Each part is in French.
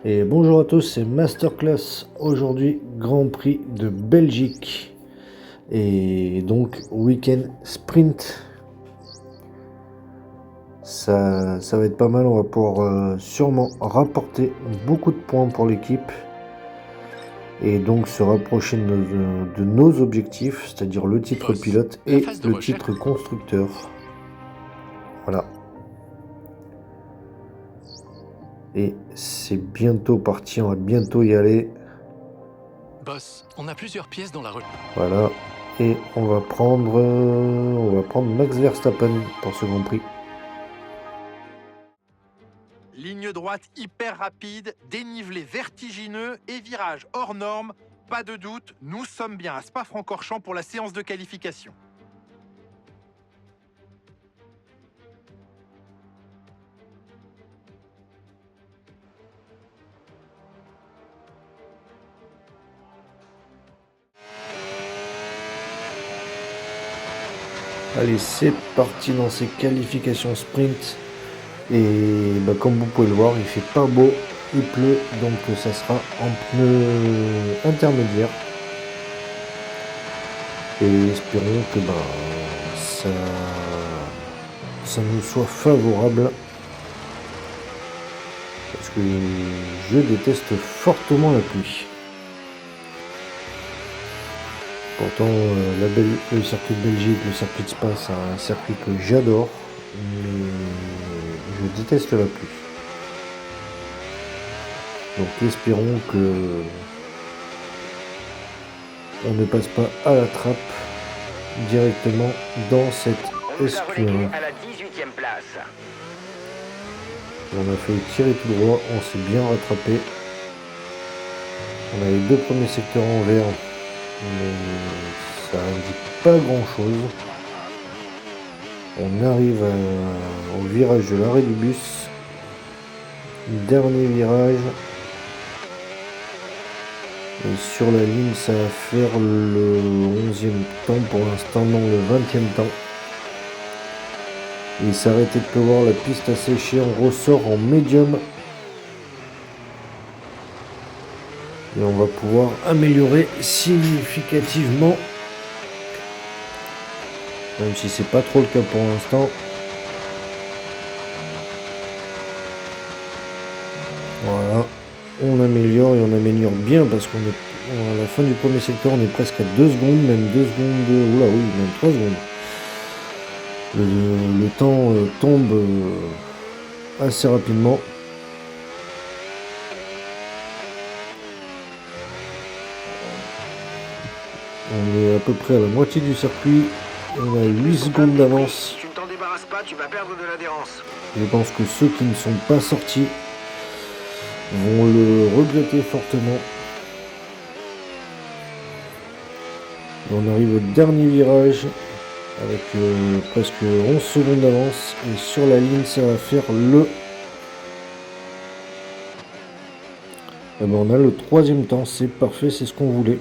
Et bonjour à tous, c'est Masterclass. Aujourd'hui, Grand Prix de Belgique. Et donc, week-end sprint. Ça va être pas mal. On va pouvoir sûrement rapporter beaucoup de points pour l'équipe. Et donc se rapprocher de nos objectifs, c'est-à-dire le titre pilote et le titre constructeur. Voilà. Et c'est bientôt parti, on va bientôt y aller. Boss, on a plusieurs pièces dans la rue. Voilà. Et on va prendre Max Verstappen pour ce Grand Prix. Ligne droite hyper rapide, dénivelé vertigineux et virage hors norme. Pas de doute, nous sommes bien à Spa-Francorchamps pour la séance de qualification. Allez, c'est parti dans ces qualifications sprint. Et comme vous pouvez le voir, il fait pas beau, il pleut, donc ça sera en pneu intermédiaire. Et espérons que ça nous soit favorable. Parce que je déteste fortement la pluie. Pourtant, le circuit de Belgique, le circuit de Spa, c'est un circuit que j'adore, mais je déteste la pluie. Donc espérons que on ne passe pas à la trappe directement dans cette SQ1. À la 18e place. On a fait tirer tout droit, on s'est bien rattrapé. On a les deux premiers secteurs en vert, mais ça n'indique pas grand chose. On arrive au virage de l'arrêt du bus. Dernier virage. Et sur la ligne, ça va faire le 11e temps pour l'instant, non le 20e temps. Il s'est arrêté de pleuvoir, la piste a séché, on ressort en médium. Et on va pouvoir améliorer significativement. Même si c'est pas trop le cas pour l'instant. Voilà. On améliore et on améliore bien parce qu'on est à la fin du premier secteur, on est presque à 2 secondes, même 2 secondes, oula oui, même 3 secondes. Le temps tombe assez rapidement. On est à peu près à la moitié du circuit. On a 8 secondes d'avance. Si tu ne t'en débarrasses pas, tu vas perdre de l'adhérence. Je pense que ceux qui ne sont pas sortis vont le regretter fortement. Et on arrive au dernier virage avec presque 11 secondes d'avance. Et sur la ligne, ça va faire le... on a le 3e temps, c'est parfait, c'est ce qu'on voulait.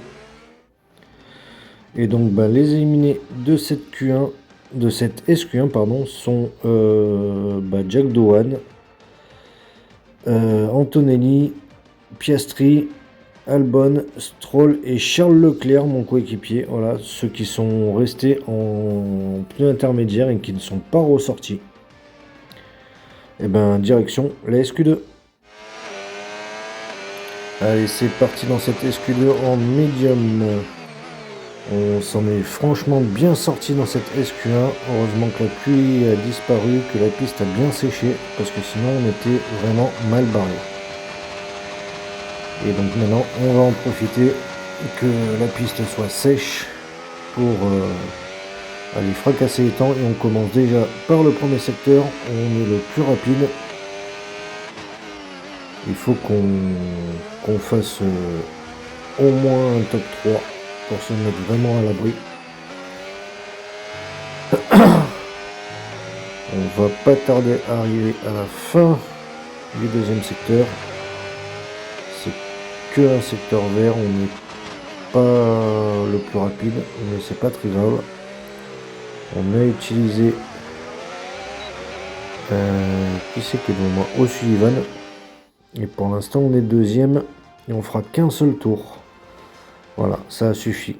Et donc les éliminés de cette Q1, de cette SQ1 pardon, sont Jack Doohan, Antonelli, Piastri, Albon, Stroll et Charles Leclerc, mon coéquipier. Voilà, ceux qui sont restés en pneu intermédiaire et qui ne sont pas ressortis. Et direction la SQ2. Allez, c'est parti dans cette SQ2 en médium. On s'en est franchement bien sorti dans cette SQ1. Heureusement que la pluie a disparu, que la piste a bien séché, parce que sinon on était vraiment mal barré. Et donc maintenant on va en profiter que la piste soit sèche pour aller fracasser les temps. Et on commence déjà par le premier secteur, on est le plus rapide. Il faut qu'on fasse au moins un top 3 pour se mettre vraiment à l'abri. On va pas tarder à arriver à la fin du deuxième secteur. C'est que un secteur vert, on n'est pas le plus rapide, mais c'est pas très grave. On a utilisé qui c'est qui est devant moi? O'Sullivan. Et pour l'instant, on est deuxième et on fera qu'un seul tour. Voilà, ça suffit.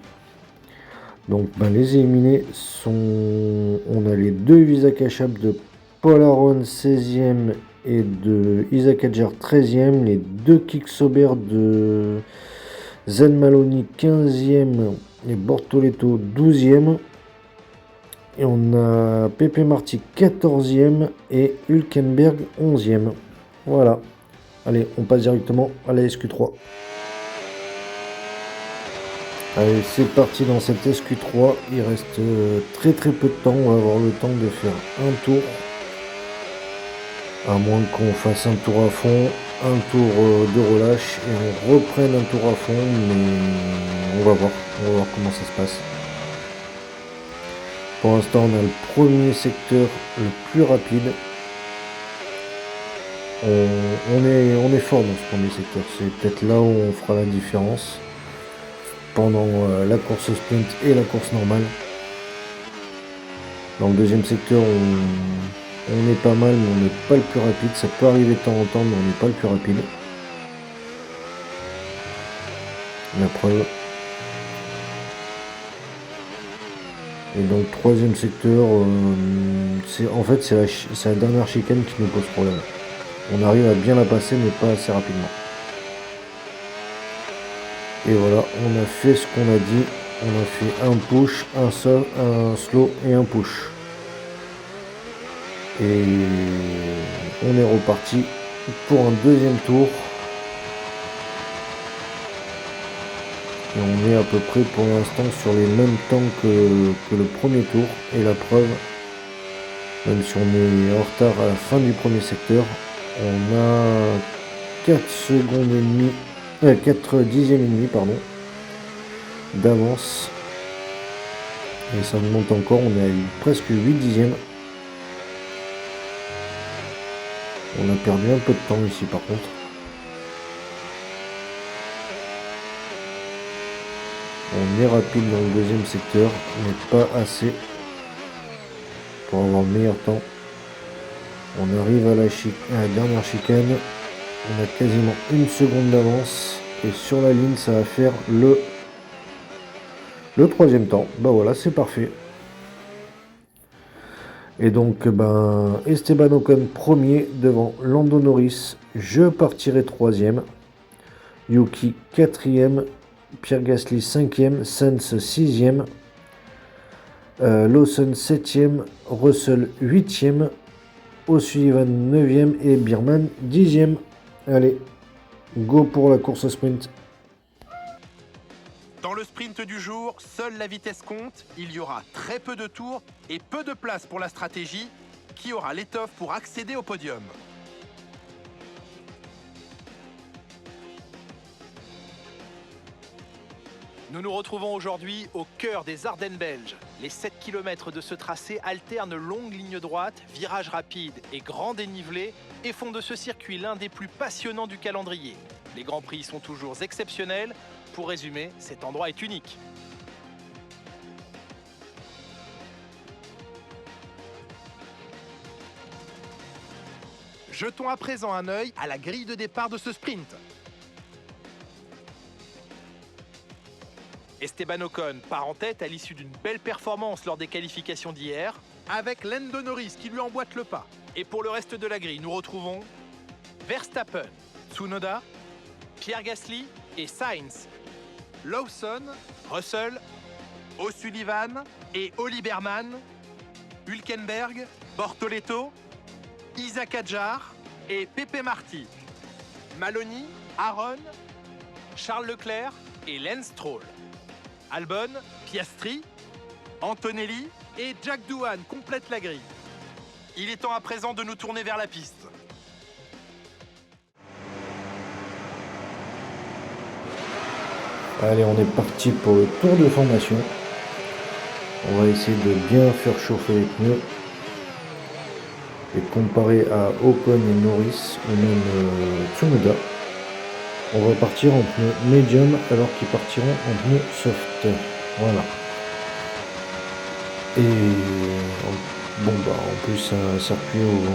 Donc, les éliminés sont... On a les deux visas cachables de Paul Aron 16e et de Isaac Adjar 13e. Les deux Kicksober de Zen Maloney 15e et Bortoletto 12e. Et on a Pepe Marty 14e et Hülkenberg 11e. Voilà. Allez, on passe directement à la SQ3. Allez, c'est parti dans cette SQ3. Il reste très peu de temps. On va avoir le temps de faire un tour. À moins qu'on fasse un tour à fond, un tour de relâche et on reprenne un tour à fond. Mais on va voir comment ça se passe. Pour l'instant, on a le premier secteur le plus rapide. On est fort dans ce premier secteur. C'est peut-être là où on fera la différence pendant la course sprint et la course normale. Dans le deuxième secteur, on est pas mal, mais on n'est pas le plus rapide. Ça peut arriver de temps en temps, mais on n'est pas le plus rapide. La preuve. Et dans le troisième secteur, c'est la dernière chicane qui nous pose problème. On arrive à bien la passer, mais pas assez rapidement. Et voilà, on a fait ce qu'on a dit. On a fait un push, un slow et un push. Et on est reparti pour un deuxième tour. Et on est à peu près pour l'instant sur les mêmes temps que le premier tour. Et la preuve, même si on est en retard à la fin du premier secteur, on a 4 secondes et demie, 4 dixièmes et demi, pardon, d'avance. Et ça monte encore, on est à presque 8 dixièmes. On a perdu un peu de temps ici par contre. On est rapide dans le deuxième secteur, mais pas assez pour avoir le meilleur temps. On arrive à la dernière chicane. On a quasiment une seconde d'avance. Et sur la ligne, ça va faire le troisième temps. Voilà, c'est parfait. Et donc, Esteban Ocon premier devant Lando Norris. Je partirai troisième. Yuki quatrième. Pierre Gasly 5e, Sainz 6e, Lawson 7e, Russell 8e, O'Sullivan 9e et Bierman 10e. Allez, go pour la course sprint. Dans le sprint du jour, seule la vitesse compte. Il y aura très peu de tours et peu de place pour la stratégie. Qui aura l'étoffe pour accéder au podium? Nous nous retrouvons aujourd'hui au cœur des Ardennes belges. Les 7 km de ce tracé alternent longues lignes droites, virages rapides et grands dénivelés et font de ce circuit l'un des plus passionnants du calendrier. Les Grands Prix sont toujours exceptionnels. Pour résumer, cet endroit est unique. Jetons à présent un œil à la grille de départ de ce sprint. Esteban Ocon part en tête à l'issue d'une belle performance lors des qualifications d'hier, avec Lando Norris qui lui emboîte le pas. Et pour le reste de la grille, nous retrouvons Verstappen, Tsunoda, Pierre Gasly et Sainz, Lawson, Russell, O'Sullivan et Oli Berman, Hülkenberg, Bortoletto, Isaac Adjar et Pepe Marty, Maloney, Aron, Charles Leclerc et Lance Stroll. Albon, Piastri, Antonelli et Jack Doohan complètent la grille. Il est temps à présent de nous tourner vers la piste. Allez, on est parti pour le tour de formation. On va essayer de bien faire chauffer les pneus. Et comparé à Ocon et Norris, ou même Tsunoda, on va partir en pneus médium alors qu'ils partiront en pneus soft. Voilà. Et en plus c'est un circuit où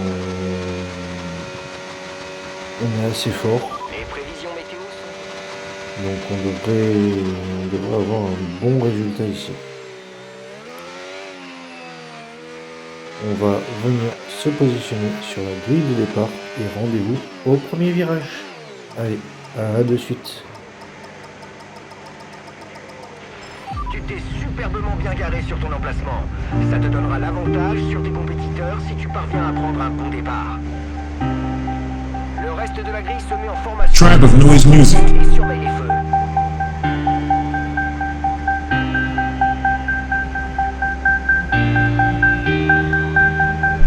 On est assez fort. Les prévisions météo sont... Donc on devrait avoir un bon résultat ici. On va venir se positionner sur la grille de départ et rendez-vous au premier virage. Allez, à de suite. Tu t'es superbement bien garé sur ton emplacement. Ça te donnera l'avantage sur tes compétiteurs si tu parviens à prendre un bon départ. Le reste de la grille se met en formation. Tribe of Noise Music. Et surveille les feux.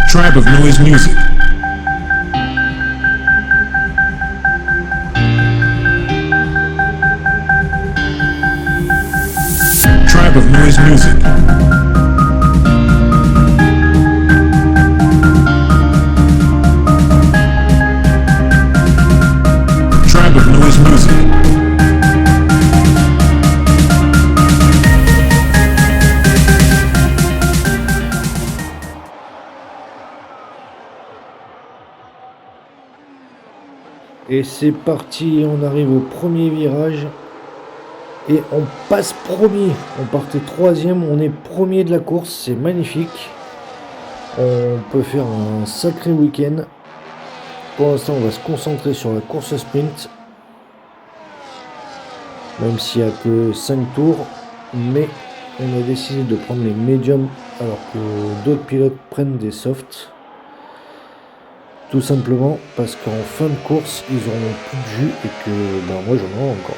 Tribe of Noise Music. Tribe of Noise Music. Tribe of Noise Music. Et c'est parti, on arrive au premier virage. Et on passe premier. On partait troisième, on est premier de la course, c'est magnifique. On peut faire un sacré week-end. Pour l'instant, on va se concentrer sur la course sprint. Même s'il n'y a que 5 tours. Mais on a décidé de prendre les médiums alors que d'autres pilotes prennent des softs. Tout simplement parce qu'en fin de course, ils auront plus de jus et que moi j'en ai encore.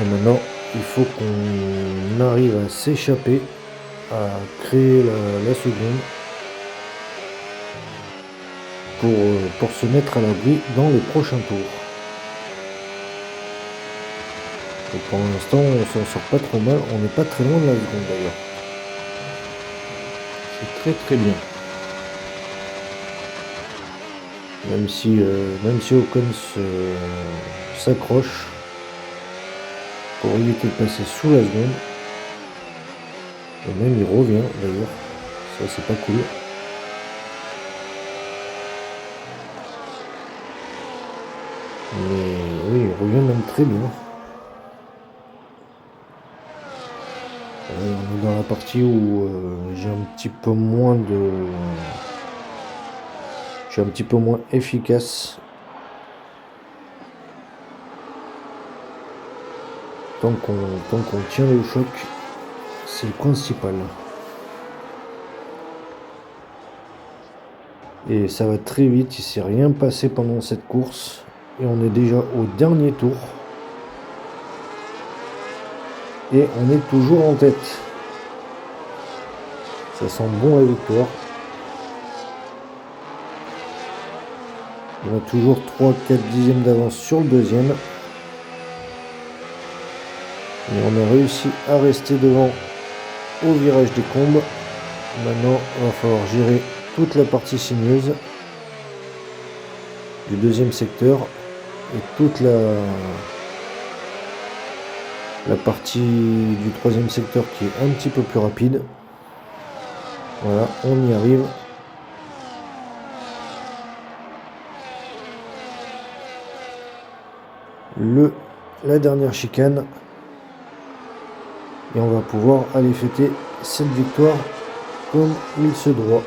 Et maintenant, il faut qu'on arrive à s'échapper, à créer la seconde pour se mettre à l'abri dans les prochains tours. Et pour l'instant, on s'en sort pas trop mal, on n'est pas très loin de la seconde d'ailleurs. C'est très très bien. Même si Ocon s'accroche pour éviter de passer sous la seconde. Et même il revient d'ailleurs. Ça c'est pas cool. Mais oui, il revient même très bien. On est dans la partie où j'ai un petit peu moins de... Je suis un petit peu moins efficace. Tant qu'on tient le choc, c'est le principal. Et ça va très vite, il ne s'est rien passé pendant cette course. Et on est déjà au dernier tour. Et on est toujours en tête. Ça sent bon la victoire. On a toujours 3-4 dixièmes d'avance sur le deuxième. Et on a réussi à rester devant au virage des Combes. Maintenant, il va falloir gérer toute la partie sinueuse du deuxième secteur et toute la partie du troisième secteur qui est un petit peu plus rapide. Voilà, on y arrive. La dernière chicane. Et on va pouvoir aller fêter cette victoire comme il se doit.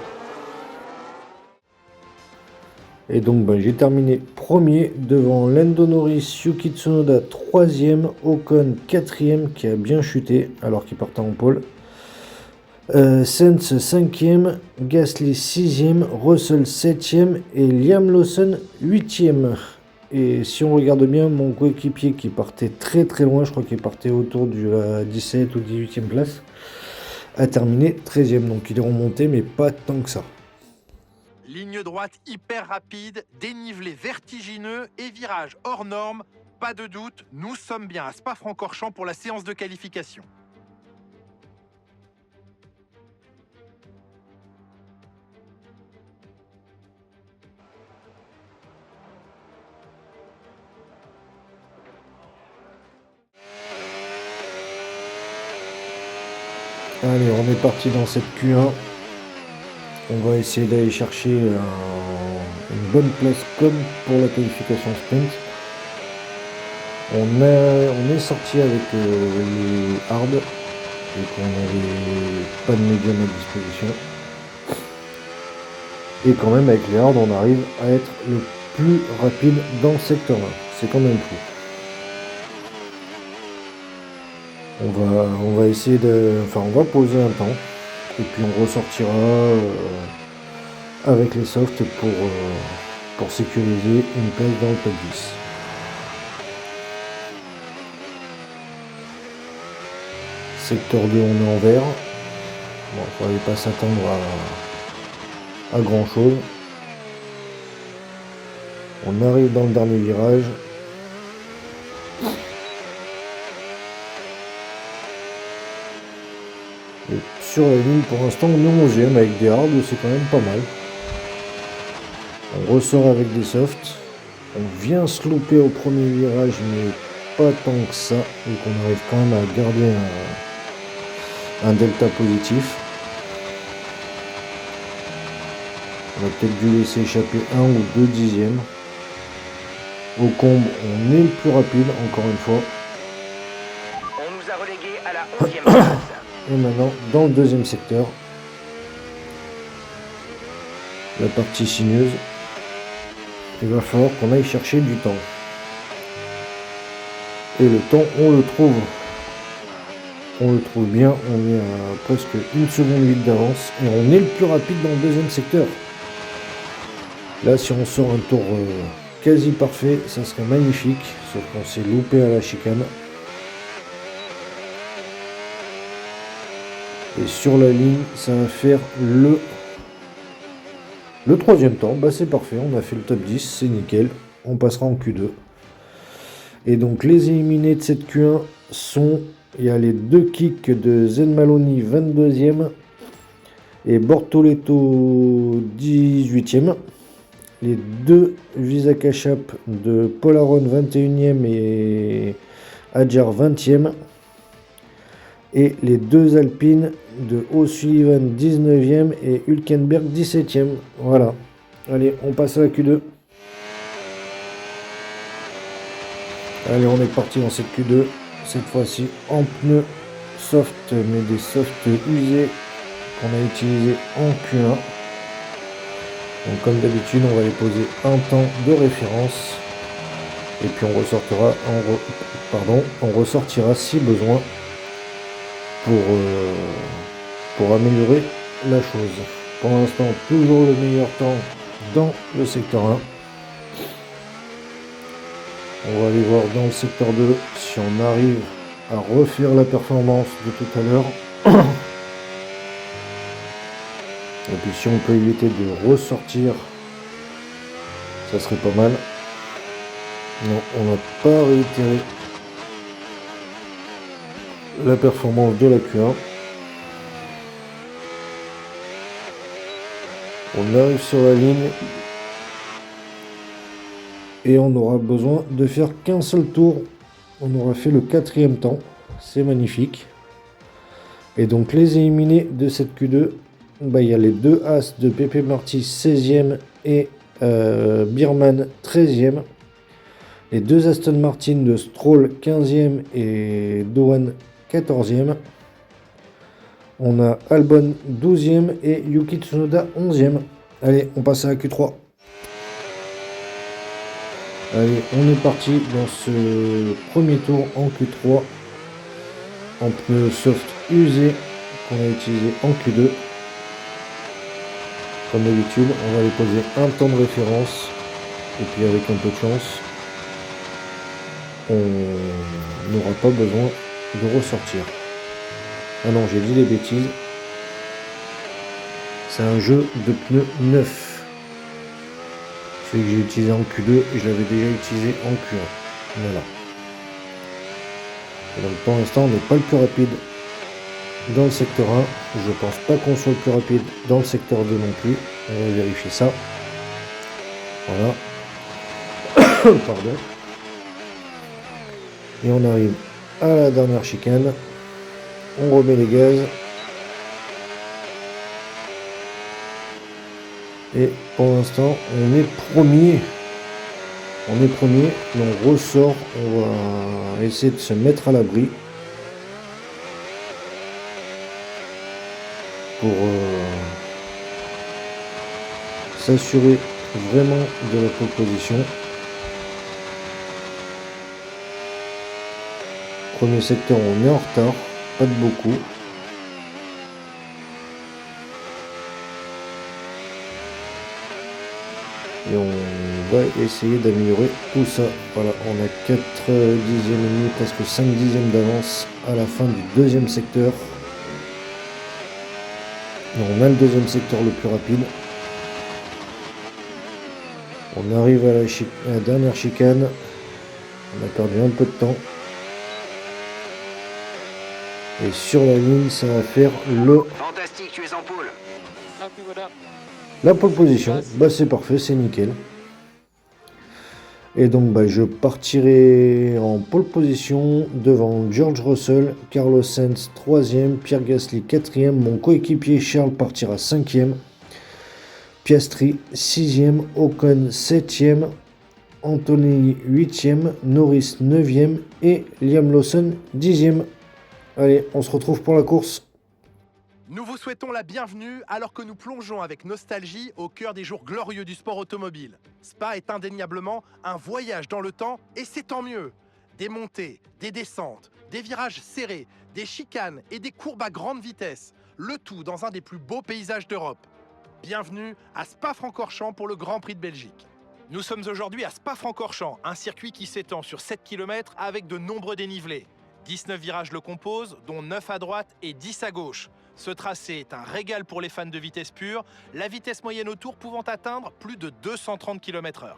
Et donc j'ai terminé premier devant Lando Norris, Yuki Tsunoda 3e, Ocon 4e qui a bien chuté alors qu'il partait en pole. Sainz 5e, Gasly 6e, Russell 7e et Liam Lawson 8e. Et si on regarde bien, mon coéquipier qui partait très très loin, je crois qu'il partait autour de la 17 ou 18e place, a terminé 13e. Donc il est remonté, mais pas tant que ça. Ligne droite hyper rapide, dénivelé vertigineux et virage hors norme. Pas de doute, nous sommes bien à Spa-Francorchamps pour la séance de qualification. Allez, on est parti dans cette Q1. On va essayer d'aller chercher une bonne place comme pour la qualification sprint. On est sorti avec les hard et qu'on n'avait pas de médium à disposition. Et quand même avec les hard on arrive à être le plus rapide dans le secteur 1. C'est quand même fou. On va essayer on va poser un temps et puis on ressortira avec les softs pour sécuriser une place dans le top 10. Secteur 2 on est en vert. Bon, il ne fallait pas s'attendre à grand chose. On arrive dans le dernier virage. Et sur la ligne pour l'instant on est 11e avec des hard, c'est quand même pas mal. On ressort avec des softs. On vient se louper au premier virage mais pas tant que ça. Donc on arrive quand même à garder un delta positif. On a peut-être dû laisser échapper 1 ou 2 dixièmes. Au comble, on est le plus rapide, encore une fois. On nous a relégués à la 11e place. Et maintenant, dans le deuxième secteur, la partie sinueuse, il va falloir qu'on aille chercher du temps. Et le temps, on le trouve. On le trouve bien, on est à presque 1 seconde 8 d'avance. Et on est le plus rapide dans le deuxième secteur. Là, si on sort un tour quasi parfait, ça serait magnifique. Sauf qu'on s'est loupé à la chicane. Et sur la ligne, ça va faire le troisième temps. Bah, c'est parfait, on a fait le top 10, c'est nickel. On passera en Q2. Et donc, les éliminés de cette Q1 sont... Il y a les 2 kicks de Zen Maloney, 22e. Et Bortoletto, 18e. Les 2 Visa Cash App de Polaron 21e et Adjar 20e. Et les 2 Alpines de O'Sullivan 19e et Hülkenberg 17e. Voilà. Allez, on passe à la Q2. Allez, on est parti dans cette Q2. Cette fois-ci en pneus soft, mais des softs usés qu'on a utilisés en Q1. Donc comme d'habitude, on va les poser un temps de référence et puis on ressortira si besoin pour améliorer la chose. Pour l'instant, toujours le meilleur temps dans le secteur 1. On va aller voir dans le secteur 2 si on arrive à refaire la performance de tout à l'heure. Et puis si on peut éviter de ressortir, ça serait pas mal. Non, on n'a pas réitéré la performance de la Q1. On arrive sur la ligne et on aura besoin de faire qu'un seul tour. On aura fait le 4e temps, c'est magnifique. Et donc les éliminés de cette Q2, il y a les 2 As de Pepe Marty 16e et Birman 13e. Les 2 Aston Martin de Stroll 15e et Doan 14e. On a Albon 12e et Yuki Tsunoda 11e. Allez, on passe à la Q3. Allez, on est parti dans ce premier tour en Q3 en pneus soft usés qu'on a utilisé en Q2. Comme d'habitude, on va les poser un temps de référence et puis avec un peu de chance, on n'aura pas besoin de ressortir. Ah non, j'ai dit des bêtises. C'est un jeu de pneus neufs. Celui que j'ai utilisé en Q2, je l'avais déjà utilisé en Q1. Voilà. Et donc pour l'instant, on n'est pas le plus rapide dans le secteur 1. Je pense pas qu'on soit le plus rapide dans le secteur 2 non plus. On va vérifier ça. Voilà. Pardon. Et on arrive à la dernière chicane. On remet les gaz. Et pour l'instant, on est premier. On est premier, mais on ressort. On va essayer de se mettre à l'abri pour s'assurer vraiment de la pole position. Premier secteur, on est en retard, pas de beaucoup. Et on va essayer d'améliorer tout ça. Voilà, on a 4 dixièmes et demi, presque 5 dixièmes d'avance à la fin du deuxième secteur. Et on a le deuxième secteur le plus rapide. On arrive à la dernière chicane. On a perdu un peu de temps. Et sur la ligne, ça va faire le... Fantastique, tu es en pôle. La pole position. Bah c'est parfait, c'est nickel. Et donc bah, je partirai en pole position devant George Russell, Carlos Sainz 3e, Pierre Gasly 4e, mon coéquipier Charles partira 5e, Piastri 6e, Ocon 7e, Antonelli 8e, Norris 9e et Liam Lawson 10e. Allez, on se retrouve pour la course. Nous vous souhaitons la bienvenue alors que nous plongeons avec nostalgie au cœur des jours glorieux du sport automobile. Spa est indéniablement un voyage dans le temps et c'est tant mieux. Des montées, des descentes, des virages serrés, des chicanes et des courbes à grande vitesse. Le tout dans un des plus beaux paysages d'Europe. Bienvenue à Spa-Francorchamps pour le Grand Prix de Belgique. Nous sommes aujourd'hui à Spa-Francorchamps, un circuit qui s'étend sur 7 km avec de nombreux dénivelés. 19 virages le composent, dont 9 à droite et 10 à gauche. Ce tracé est un régal pour les fans de vitesse pure, la vitesse moyenne au tour pouvant atteindre plus de 230 km/h.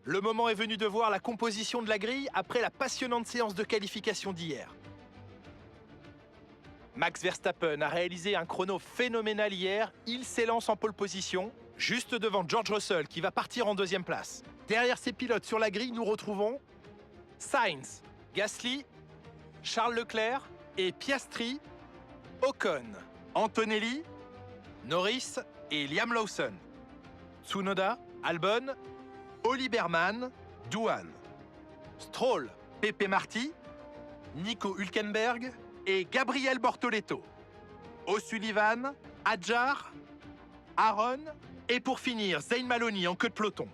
Le moment est venu de voir la composition de la grille après la passionnante séance de qualification d'hier. Max Verstappen a réalisé un chrono phénoménal hier, il s'élance en pole position, juste devant George Russell qui va partir en deuxième place. Derrière ces pilotes sur la grille, nous retrouvons Sainz, Gasly, Charles Leclerc et Piastri, Ocon, Antonelli, Norris et Liam Lawson, Tsunoda, Albon, Oli Berman, Douane, Stroll, Pepe Marti, Nico Hülkenberg et Gabriel Bortoleto, O'Sullivan, Adjar, Aaron et pour finir Zayn Maloney en queue de peloton.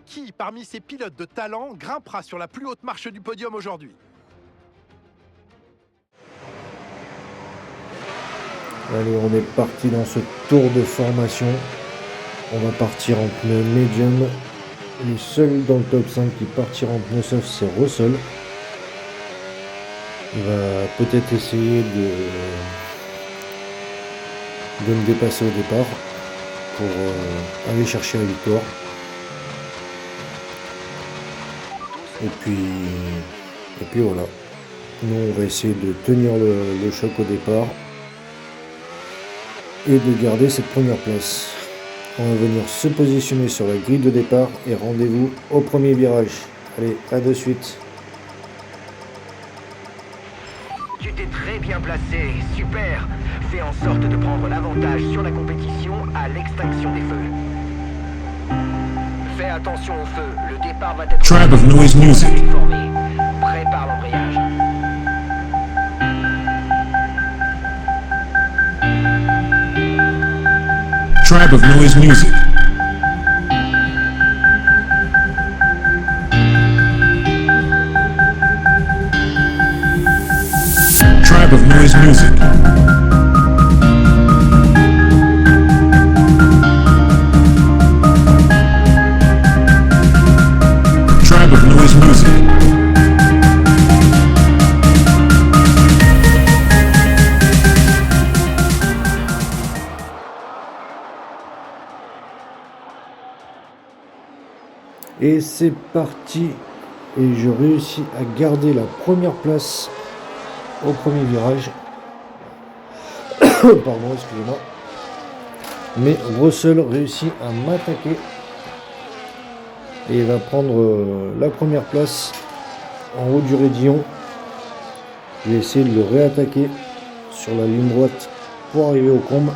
Qui, parmi ces pilotes de talent, grimpera sur la plus haute marche du podium aujourd'hui? Allez, on est parti dans ce tour de formation. On va partir en pneu médium. Le seul dans le top 5 qui partira en pneu soft, c'est Russell. Il va peut-être essayer de me dépasser au départ pour aller chercher la victoire. Et puis voilà. Nous, on va essayer de tenir le choc au départ et de garder cette première place. On va venir se positionner sur la grille de départ et rendez-vous au premier virage. Allez, à de suite. Tu t'es très bien placé, super. Fais en sorte de prendre l'avantage sur la compétition à l'extinction des feux. Fais attention au feu, le départ va être... Tribe of Noise Music. formé. Prépare l'embrayage. Tribe of Noise Music. Tribe of Noise Music. Tribe of Noise Music. Et c'est parti. Et je réussis à garder la première place au premier virage. Pardon, excusez-moi. Mais Russell réussit à m'attaquer. Et il va prendre la première place en haut du raidillon. Je vais essayer de le réattaquer sur la ligne droite pour arriver au comble.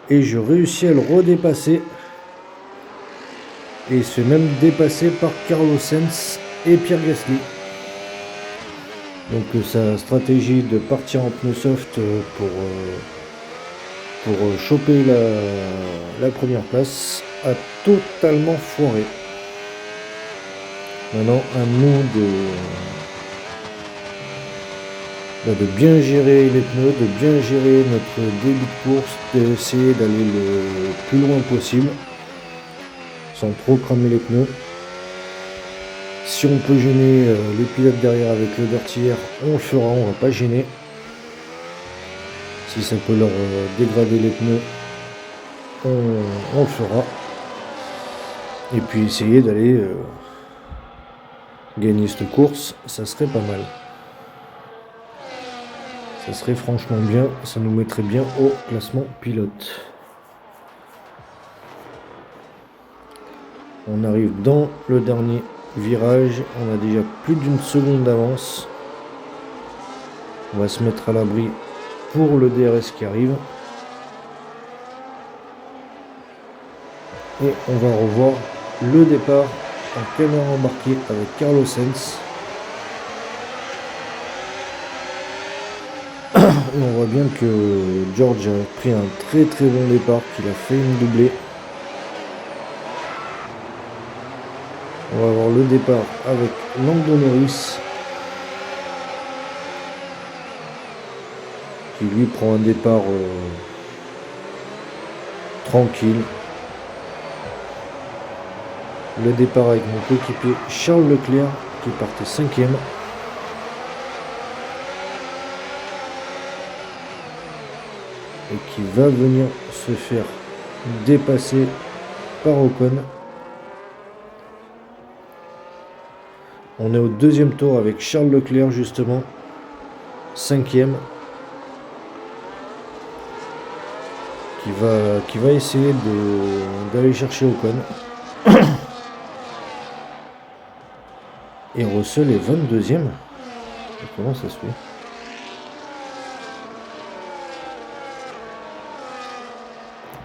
Et je réussis à le redépasser. Et il se fait même dépasser par Carlos Sainz et Pierre Gasly. Donc sa stratégie de partir en pneu soft pour choper la première place a totalement foiré. Maintenant, à nous de bien gérer les pneus, de bien gérer notre début de course, d'essayer d'aller le plus loin possible sans trop cramer les pneus. Si on peut gêner les pilotes derrière avec le dirty air, on le fera, on va pas gêner. Si ça peut leur dégrader les pneus, on le fera. Et puis essayer d'aller gagner cette course, ça serait pas mal. Ça serait franchement bien, ça nous mettrait bien au classement pilote. On arrive dans le dernier virage, on a déjà plus d'une seconde d'avance. On va se mettre à l'abri pour le DRS qui arrive. Et on va revoir le départ en caméra embarquée avec Carlos Sainz. Et on voit bien que George a pris un très très bon départ, qu'il a fait une doublée. On va voir le départ avec Lando Norris, qui lui prend un départ tranquille. Le départ avec mon coéquipier Charles Leclerc qui partait 5e. Et qui va venir se faire dépasser par Ocon. On est au deuxième tour avec Charles Leclerc justement, 5e, qui va essayer d'aller chercher Ocon. Et Russell est 22e. Comment ça se fait?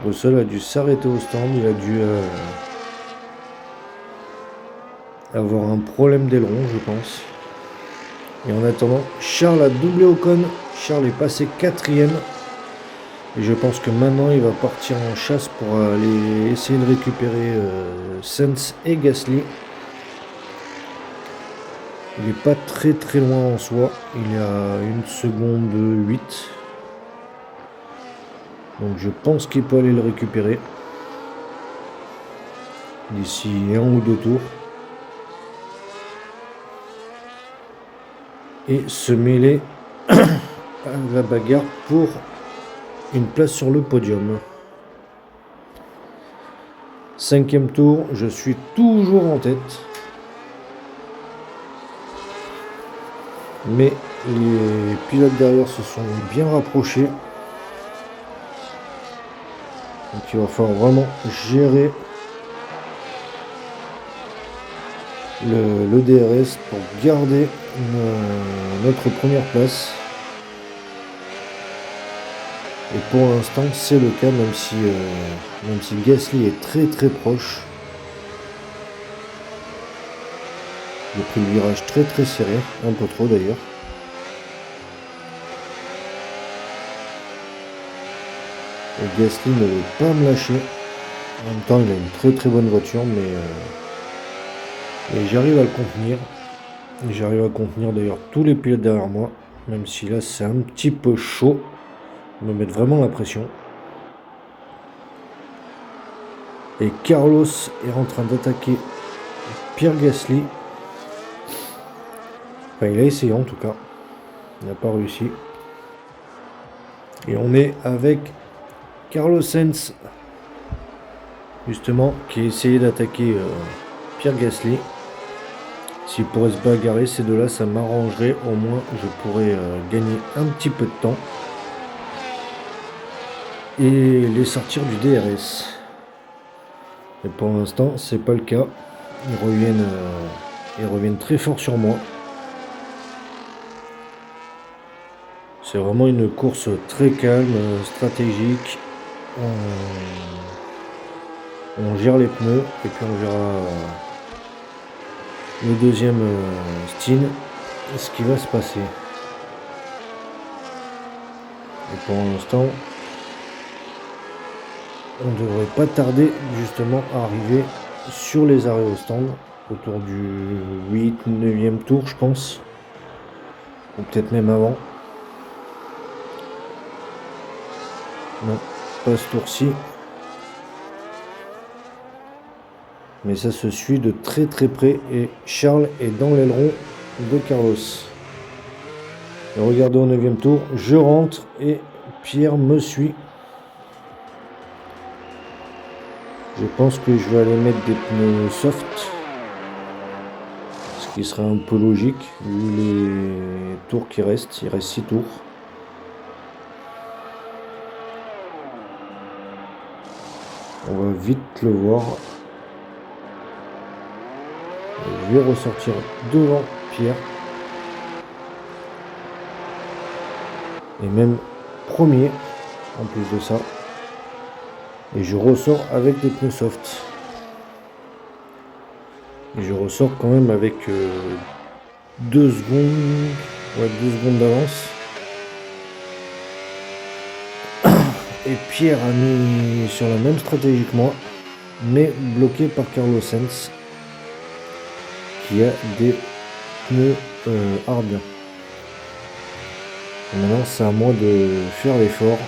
Russell a dû s'arrêter au stand, il a dû avoir un problème d'aileron, je pense. Et en attendant, Charles a doublé Ocon. Charles est passé 4e. Et je pense que maintenant il va partir en chasse pour aller essayer de récupérer Sainz et Gasly. Il n'est pas très très loin en soi. Il est à 1 seconde 8. Donc je pense qu'il peut aller le récupérer d'ici 1 ou 2 tours. Et se mêler à la bagarre pour une place sur le podium. 5e tour, je suis toujours en tête. Mais les pilotes derrière se sont bien rapprochés. Donc il va falloir vraiment gérer le DRS pour garder notre première place. Et pour l'instant c'est le cas, même si Gasly est très très proche. J'ai pris le virage très très serré, un peu trop d'ailleurs. Et Gasly ne veut pas me lâcher. En même temps, il a une très très bonne voiture, mais j'arrive à le contenir. Et j'arrive à contenir d'ailleurs tous les pilotes derrière moi, même si là c'est un petit peu chaud. Ils me mettent vraiment la pression. Et Carlos est en train d'attaquer Pierre Gasly. Enfin, il a essayé en tout cas. Il n'a pas réussi. Et on est avec Carlos Sainz, justement, qui a essayé d'attaquer Pierre Gasly. S'il pourrait se bagarrer, ces deux-là, ça m'arrangerait. Au moins, je pourrais gagner un petit peu de temps. Et les sortir du DRS. Et pour l'instant, c'est pas le cas. Ils reviennent très fort sur moi. C'est vraiment une course très calme, stratégique. On gère les pneus et puis on verra le deuxième stint, ce qui va se passer. Et pour l'instant, on ne devrait pas tarder justement à arriver sur les arrêts au stand, autour du 8-9e tour je pense, ou peut-être même avant. Non, pas ce tour-ci. Mais ça se suit de très très près et Charles est dans l'aileron de Carlos. Et regardez au 9e tour, je rentre et Pierre me suit. Je pense que je vais aller mettre des pneus soft, ce qui serait un peu logique vu les tours qui restent. Il reste 6 tours. On va vite le voir. Je vais ressortir devant Pierre. Et même premier en plus de ça. Et je ressors avec des pneus soft. Et je ressors quand même avec 2 secondes. Ouais, 2 secondes d'avance. Et Pierre a mis sur la même stratégie que moi, mais bloqué par Carlos Sainz, qui a des pneus hard. Et maintenant, c'est à moi de faire l'effort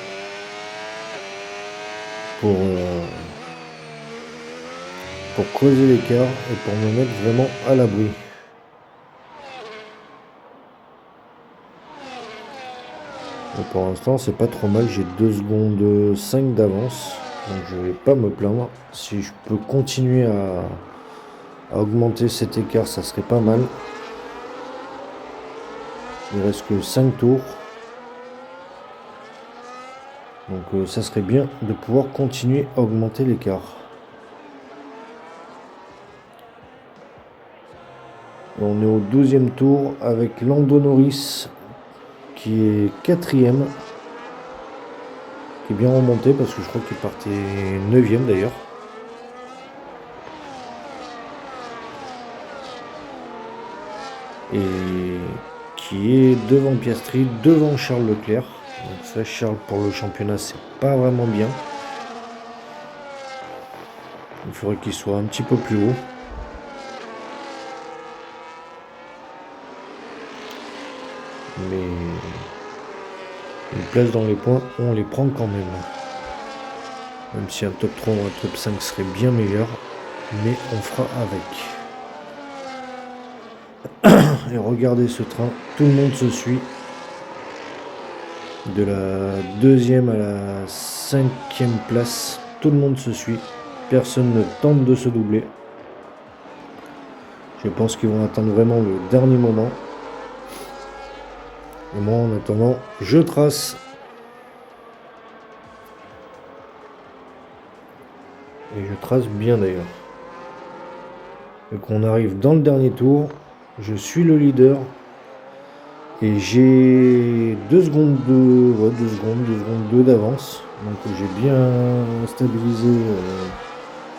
pour creuser l'écart et pour me mettre vraiment à l'abri. Pour l'instant, c'est pas trop mal, j'ai 2 secondes 5 d'avance, donc je vais pas me plaindre. Si je peux continuer à augmenter cet écart, ça serait pas mal. Il reste que 5 tours, donc ça serait bien de pouvoir continuer à augmenter l'écart. On est au 12e tour avec Lando Norris qui est 4e, qui est bien remonté parce que je crois qu'il partait 9e d'ailleurs. Et qui est devant Piastri, devant Charles Leclerc. Donc ça, Charles pour le championnat, c'est pas vraiment bien. Il faudrait qu'il soit un petit peu plus haut. Mais une place dans les points, on les prend quand même. Même si un top 3 ou un top 5 serait bien meilleur, mais on fera avec. Et regardez ce train, tout le monde se suit. De la 2e à la 5e place, tout le monde se suit. Personne ne tente de se doubler. Je pense qu'ils vont attendre vraiment le dernier moment. Et moi, en attendant, je trace. Et je trace bien d'ailleurs. Et qu'on arrive dans le dernier tour, je suis le leader. Et j'ai 2 secondes 2 d'avance. Donc j'ai bien stabilisé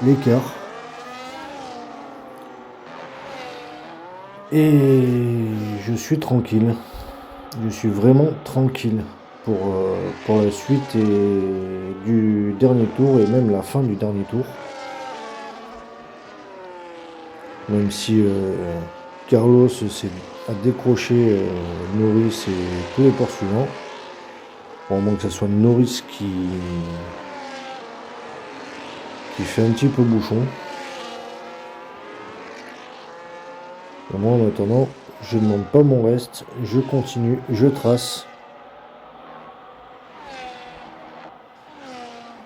l'écart. Et je suis tranquille. Je suis vraiment tranquille pour la suite du dernier tour et même la fin du dernier tour. Même si Carlos a décroché Norris et tous les poursuivants. Pour moins que ce soit Norris qui fait un petit peu bouchon. Et moi en attendant, je ne demande pas mon reste, je continue, je trace.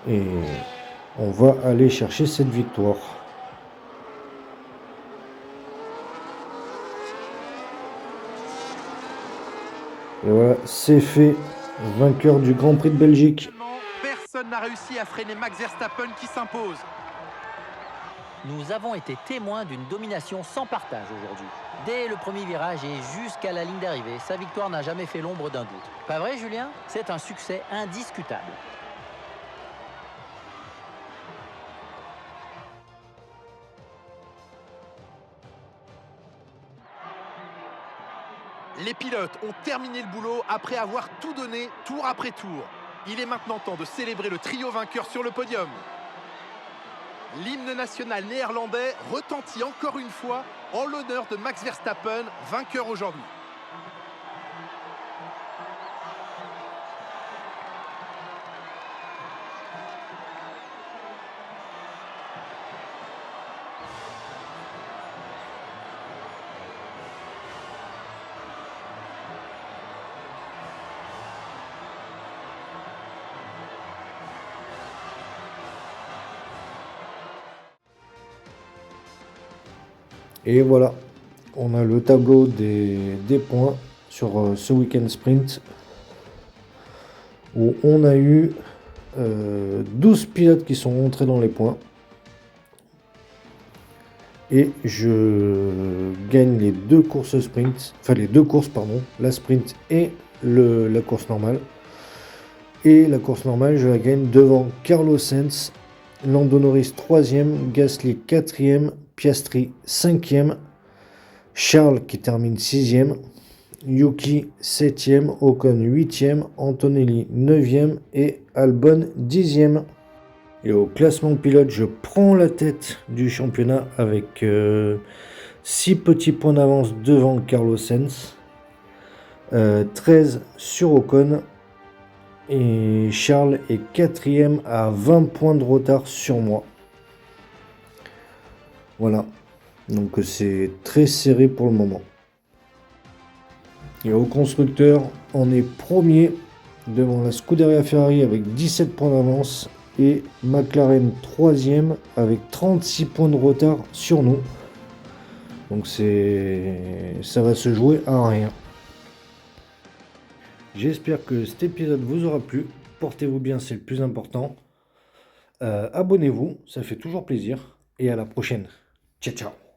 Et on va aller chercher cette victoire. Et voilà, c'est fait. Vainqueur du Grand Prix de Belgique. Personne n'a réussi à freiner Max Verstappen qui s'impose. nous avons été témoins d'une domination sans partage aujourd'hui. Dès le premier virage et jusqu'à la ligne d'arrivée, sa victoire n'a jamais fait l'ombre d'un doute. Pas vrai, Julien? C'est un succès indiscutable. Les pilotes ont terminé le boulot après avoir tout donné, tour après tour. Il est maintenant temps de célébrer le trio vainqueur sur le podium. L'hymne national néerlandais retentit encore une fois en l'honneur de Max Verstappen, vainqueur aujourd'hui. Et voilà, on a le tableau des points sur ce week-end sprint où on a eu 12 pilotes qui sont rentrés dans les points. Et je gagne les deux courses sprint, enfin les deux courses pardon, la sprint et la course normale. Et la course normale, je la gagne devant Carlos Sainz, Lando Norris 3e, Gasly 4e, Piastri 5e, Charles qui termine 6e, Yuki 7e, Ocon 8e, Antonelli 9e et Albon 10e. Et au classement pilote, je prends la tête du championnat avec 6 petits points d'avance devant Carlos Sainz, 13 sur Ocon, et Charles est 4e à 20 points de retard sur moi. Voilà, donc c'est très serré pour le moment. Et au constructeur, on est premier devant la Scuderia Ferrari avec 17 points d'avance et McLaren 3e avec 36 points de retard sur nous. Donc ça va se jouer à rien. J'espère que cet épisode vous aura plu. Portez-vous bien, c'est le plus important. Abonnez-vous, ça fait toujours plaisir. Et à la prochaine. Ciao, ciao.